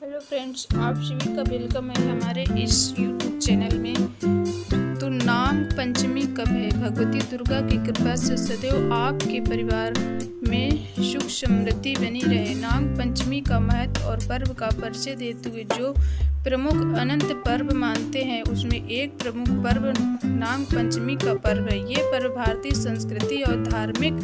Hello friends, आप सभी का वेलकम है हमारे इस यूट्यूब चैनल में। तो नाग पंचमी कब है? भगवती दुर्गा की कृपा से सदैव आपके परिवार में सुख समृद्धि बनी रहे। नाग पंचमी का महत्व और पर्व का परिचय देते हुए जो प्रमुख अनंत पर्व मानते हैं उसमें एक प्रमुख पर्व नाग पंचमी का पर्व है। ये पर्व भारतीय संस्कृति और धार्मिक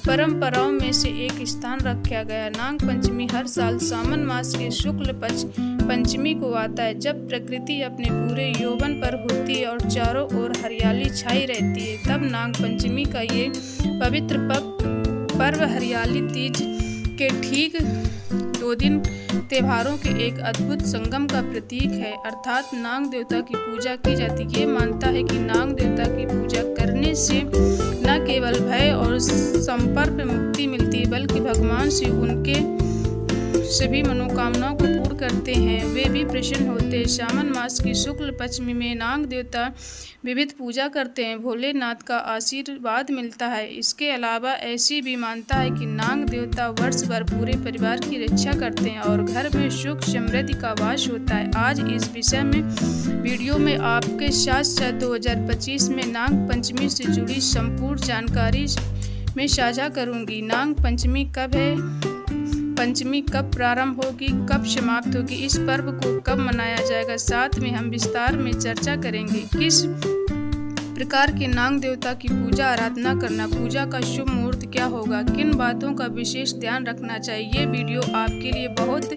परंपराओं में से एक स्थान रखा गया। नाग पंचमी हर साल सावन मास के शुक्ल पक्ष पंचमी को आता है, जब प्रकृति अपने पूरे यौवन पर होती है और चारों ओर हरियाली छाई रहती है। तब नाग पंचमी का ये पवित्र पर्व हरियाली तीज के ठीक 2 दिन त्योहारों के एक अद्भुत संगम का प्रतीक है, अर्थात नाग देवता की पूजा की जाती है। ये मानता है कि नाग देवता की पूजा करने से न केवल भय और संपर्क मुक्ति मिलती है, बल्कि भगवान से उनके सभी मनोकामनाओं को पूर्ण करते हैं, वे भी प्रसन्न होते हैं। सावन मास की शुक्ल पंचमी में नाग देवता विविध पूजा करते हैं, भोलेनाथ का आशीर्वाद मिलता है। इसके अलावा ऐसी भी मानता है कि नाग देवता वर्ष भर पूरे परिवार की रक्षा करते हैं और घर में सुख समृद्धि का वास होता है। आज इस विषय में वीडियो में आपके साथ 2025 में नाग पंचमी से जुड़ी संपूर्ण जानकारी मैं साझा करूंगी। नाग पंचमी कब है, पंचमी कब प्रारंभ होगी, कब समाप्त होगी, इस पर्व को कब मनाया जाएगा, साथ में हम विस्तार में चर्चा करेंगे। किस प्रकार के नाग देवता की पूजा आराधना करना, पूजा का शुभ मुहूर्त क्या होगा, किन बातों का विशेष ध्यान रखना चाहिए। ये वीडियो आपके लिए बहुत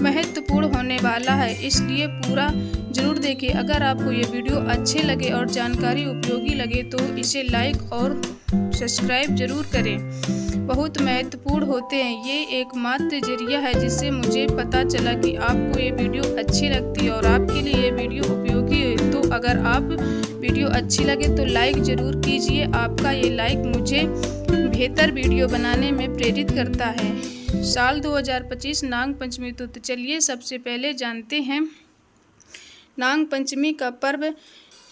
महत्वपूर्ण होने वाला है, इसलिए पूरा जरूर देखें। अगर आपको ये वीडियो अच्छे लगे और जानकारी उपयोगी लगे तो इसे लाइक और सब्सक्राइब जरूर करें, बहुत महत्वपूर्ण होते हैं। ये एकमात्र जरिया है जिससे मुझे पता चला कि आपको ये वीडियो अच्छी लगती है और आपके लिए ये वीडियो उपयोगी है। तो अगर आप वीडियो अच्छी लगे तो लाइक जरूर कीजिए, आपका ये लाइक मुझे बेहतर वीडियो बनाने में प्रेरित करता है। साल 2025 नाग पंचमी। तो चलिए सबसे पहले जानते हैं नाग पंचमी का पर्व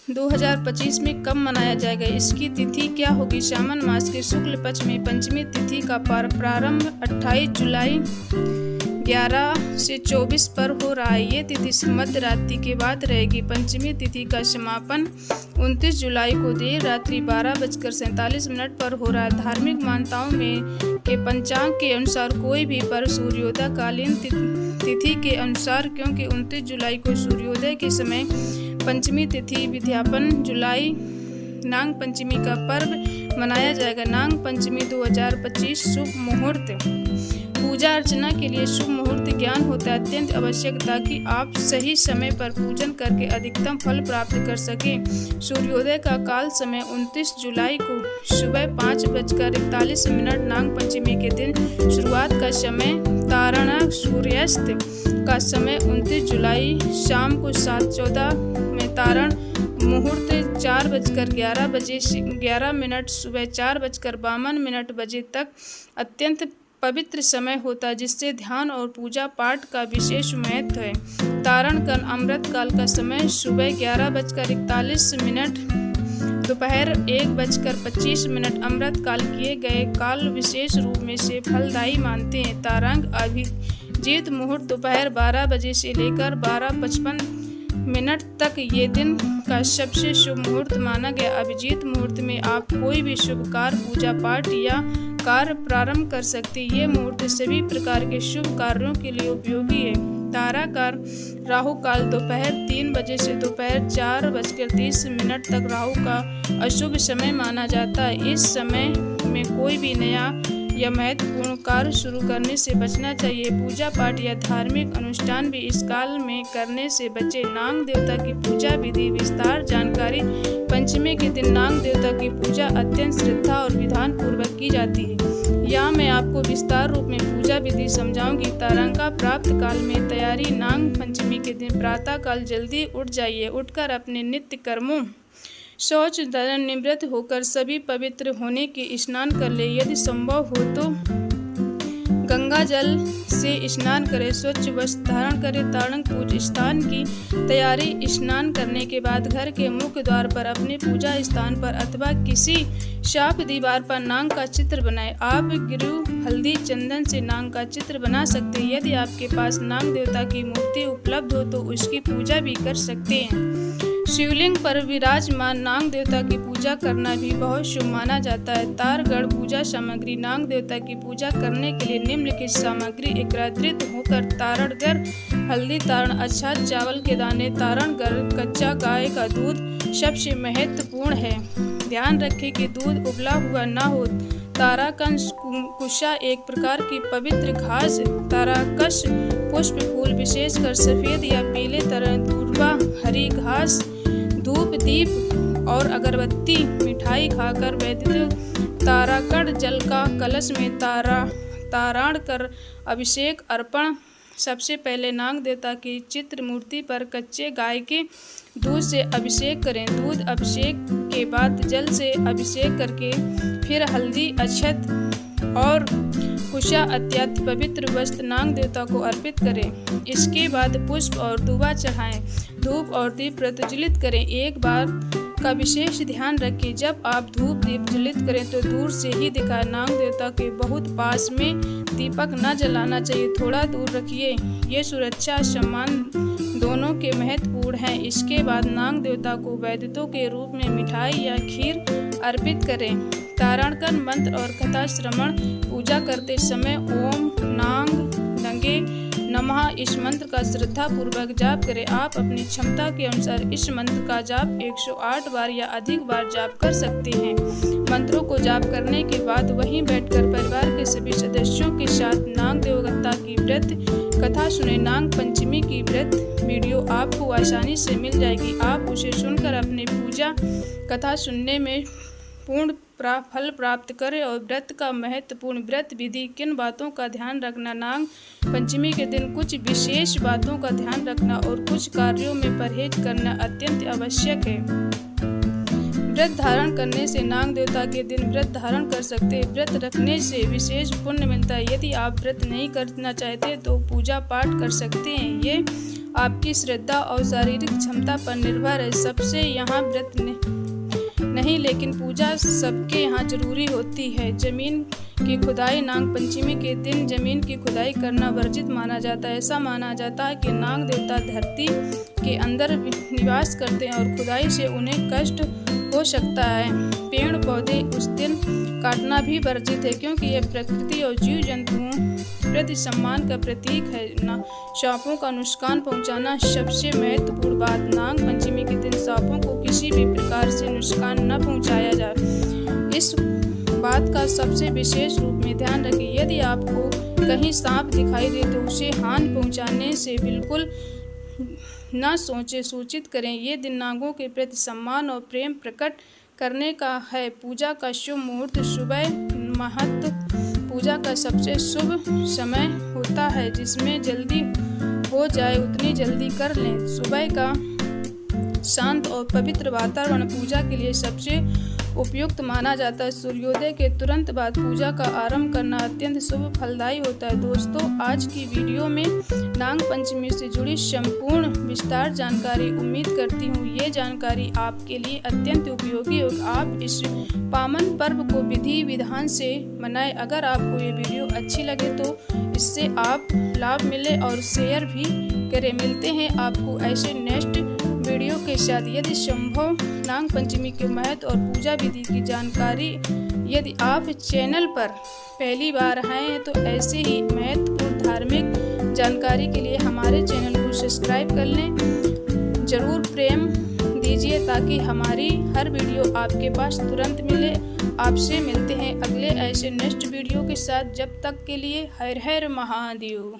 2025 में कब मनाया जाएगा, इसकी तिथि क्या होगी। सावन मास के शुक्ल पक्ष में पंचमी तिथि का प्रारंभ 28 जुलाई 11 से 24 पर हो रहा है। ये तिथि मध्य रात्रि के बाद रहेगी। पंचमी तिथि का समापन 29 जुलाई को देर रात्रि 12:47 पर हो रहा है। धार्मिक मान्यताओं में के पंचांग के अनुसार कोई भी पर्व सूर्योदय कालीन तिथि के अनुसार, क्योंकि 29 जुलाई को सूर्योदय के समय पंचमी तिथि विद्यापन जुलाई नाग पंचमी का पर्व मनाया जाएगा। नाग पंचमी 2025 शुभ मुहूर्त। पूजा अर्चना के लिए शुभ मुहूर्त ज्ञान होता है अत्यंत आवश्यक, ताकि आप सही समय पर पूजन करके अधिकतम फल प्राप्त कर सकें। सूर्योदय का काल समय 29 जुलाई को सुबह 5:41 नाग पंचमी के दिन शुरुआत का समय तारण, सूर्यास्त का समय 29 जुलाई शाम को 7:14 में तारण मुहूर्त 4:11 सुबह 4:52 बजे तक अत्यंत पवित्र समय होता है, जिससे ध्यान और पूजा पाठ का विशेष महत्व है। तारण काल अमृत काल का समय सुबह 11:41, दोपहर 1:25। अमृत काल किए गए काल विशेष रूप में से फलदायी मानते हैं। तारंग अभिजीत मुहूर्त दोपहर 12 बजे से लेकर 12:55 तक ये दिन का सबसे शुभ मुहूर्त माना गया। अभिजीत मुहूर्त में आप कोई भी शुभ कार्य, पूजा पाठ या कार्य प्रारंभ कर सकते। ये मुहूर्त सभी प्रकार के शुभ कार्यों के लिए उपयोगी है। ताराकार राहु काल दोपहर 3 बजे से दोपहर 4:30 तक राहु का अशुभ समय माना जाता है। इस समय में कोई भी नया या महत्वपूर्ण कार्य शुरू करने से बचना चाहिए। पूजा पाठ या धार्मिक अनुष्ठान भी इस काल में करने से बचे। नाग देवता की पूजा विधि विस्तार जानकारी। पंचमी के दिन नाग देवता की पूजा अत्यंत श्रद्धा और विधान पूर्वक की जाती है। यहाँ मैं आपको विस्तार रूप में पूजा विधि समझाऊंगी। तारंगा प्राप्त काल में तैयारी। नाग पंचमी के दिन प्रातः काल जल्दी उठ जाइए। उठकर अपने नित्य कर्मों शौच धर्म निवृत्त होकर सभी पवित्र होने के स्नान कर ले। यदि संभव हो तो गंगा जल से स्नान करें, स्वच्छ वस्त्र धारण करें, ताड़ंग पूज स्थान की तैयारी। स्नान करने के बाद घर के मुख्य द्वार पर अपने पूजा स्थान पर अथवा किसी साफ दीवार पर नाग का चित्र बनाएं। आप गिरु हल्दी चंदन से नाग का चित्र बना सकते हैं। यदि आपके पास नाग देवता की मूर्ति उपलब्ध हो तो उसकी पूजा भी कर सकते हैं। शिवलिंग पर विराजमान नाग देवता की पूजा करना भी बहुत शुभ माना जाता है। तारगढ़ पूजा सामग्री। नाग देवता की पूजा करने के लिए निम्नलिखित सामग्री एकत्रित होकर तारणगढ़ हल्दी, तारण अक्षत, चावल के दाने, तारणगढ़ कच्चा गाय का दूध सबसे महत्वपूर्ण है। ध्यान रखें कि दूध उबला हुआ न हो। ताराकंश कुशा एक प्रकार की पवित्र घास। ताराकश पुष्प फूल विशेषकर सफेद या पीले तरह दूर्वा, हरी घास, धूप दीप और अगरबत्ती मिठाई खाकर वैदिक ताराकढ़ जल का कलश में ताराण कर अभिषेक अर्पण। सबसे पहले नाग देवता की चित्र मूर्ति पर कच्चे गाय के दूध से अभिषेक करें। दूध अभिषेक के बाद जल से अभिषेक करके फिर हल्दी, अक्षत और कुशा अत्यंत पवित्र वस्त्र नाग देवता को अर्पित करें। इसके बाद पुष्प और दूबा चढ़ाएं, धूप और दीप प्रज्वलित करें। एक बात का विशेष ध्यान रखें, जब आप धूप दीप ज्वलित करें तो दूर से ही दिखाएं। नाग देवता के बहुत पास में दीपक न जलाना चाहिए, थोड़ा दूर रखिए। ये सुरक्षा सम्मान दोनों के महत्वपूर्ण हैं। इसके बाद नाग देवता को वैदिकों के रूप में मिठाई या खीर अर्पित करें। तारणगढ़ मंत्र और कथा श्रवण। पूजा करते समय ओम नाग नंगे नमः इस मंत्र का श्रद्धा पूर्वक जाप करें। आप अपनी क्षमता के अनुसार इस मंत्र का जाप 108 बार या अधिक बार जाप कर सकते हैं। मंत्रों को जाप करने के बाद वहीं बैठकर परिवार के सभी सदस्यों के साथ नाग देवता की व्रत कथा सुने। नाग पंचमी की व्रत वीडियो आपको आसानी से मिल जाएगी। आप उसे सुनकर अपने पूजा कथा सुनने में पूर्ण फल प्राप्त करें। और व्रत का महत्वपूर्ण व्रत विधि। किन बातों का ध्यान रखना। नाग पंचमी के दिन कुछ विशेष बातों का ध्यान रखना और कुछ कार्यों में परहेज करना अत्यंत आवश्यक है। व्रत धारण करने से नाग देवता के दिन व्रत धारण कर सकते हैं। व्रत रखने से विशेष पुण्य मिलता है। यदि आप व्रत नहीं करना चाहते तो पूजा पाठ कर सकते हैं। ये आपकी श्रद्धा और शारीरिक क्षमता पर निर्भर है। सबसे यहाँ व्रत नहीं, लेकिन पूजा सबके यहाँ जरूरी होती है। जमीन की खुदाई। नाग पंचमी के दिन जमीन की खुदाई करना वर्जित माना जाता है। ऐसा माना जाता है कि नाग देवता धरती के अंदर निवास करते हैं और खुदाई से उन्हें कष्ट हो सकता है। पेड़ पौधे उस दिन काटना भी वर्जित है, क्योंकि यह प्रकृति और जीव जंतुओं प्रति सम्मान का प्रतीक है। सांपों का नुकसान पहुंचाना सबसे महत्वपूर्ण बात। नाग पंचमी के दिन सांपों को किसी भी प्रकार से नुकसान न पहुंचाया जाए, इस बात का सबसे विशेष रूप में ध्यान रखें। यदि आपको कहीं सांप दिखाई दे तो उसे हानि पहुंचाने से बिल्कुल न सोचे, सूचित करें। ये दिन नागों के प्रति सम्मान और प्रेम प्रकट करने का है। पूजा का शुभ मुहूर्त। सुबह महत्व। पूजा का सबसे शुभ समय होता है, जिसमें जल्दी हो जाए उतनी जल्दी कर लें। सुबह का शांत और पवित्र वातावरण पूजा के लिए सबसे उपयुक्त माना जाता है। सूर्योदय के तुरंत बाद पूजा का आरंभ करना अत्यंत शुभ फलदायी होता है। दोस्तों, आज की वीडियो में नाग पंचमी से जुड़ी संपूर्ण विस्तार जानकारी उम्मीद करती हूँ ये जानकारी आपके लिए अत्यंत उपयोगी होगी। आप इस पावन पर्व को विधि विधान से मनाएं। अगर आपको ये वीडियो अच्छी लगे तो इससे आप लाभ मिले और शेयर भी करें। मिलते हैं आपको ऐसे नेक्स्ट वीडियो के साथ। यदि संभव नाग पंचमी के महत्व और पूजा विधि की जानकारी, यदि आप चैनल पर पहली बार हैं तो ऐसे ही महत्वपूर्ण धार्मिक जानकारी के लिए हमारे चैनल को सब्सक्राइब कर लें। जरूर प्रेम दीजिए ताकि हमारी हर वीडियो आपके पास तुरंत मिले। आपसे मिलते हैं अगले ऐसे नेक्स्ट वीडियो के साथ। जब तक के लिए हर हर महादेव।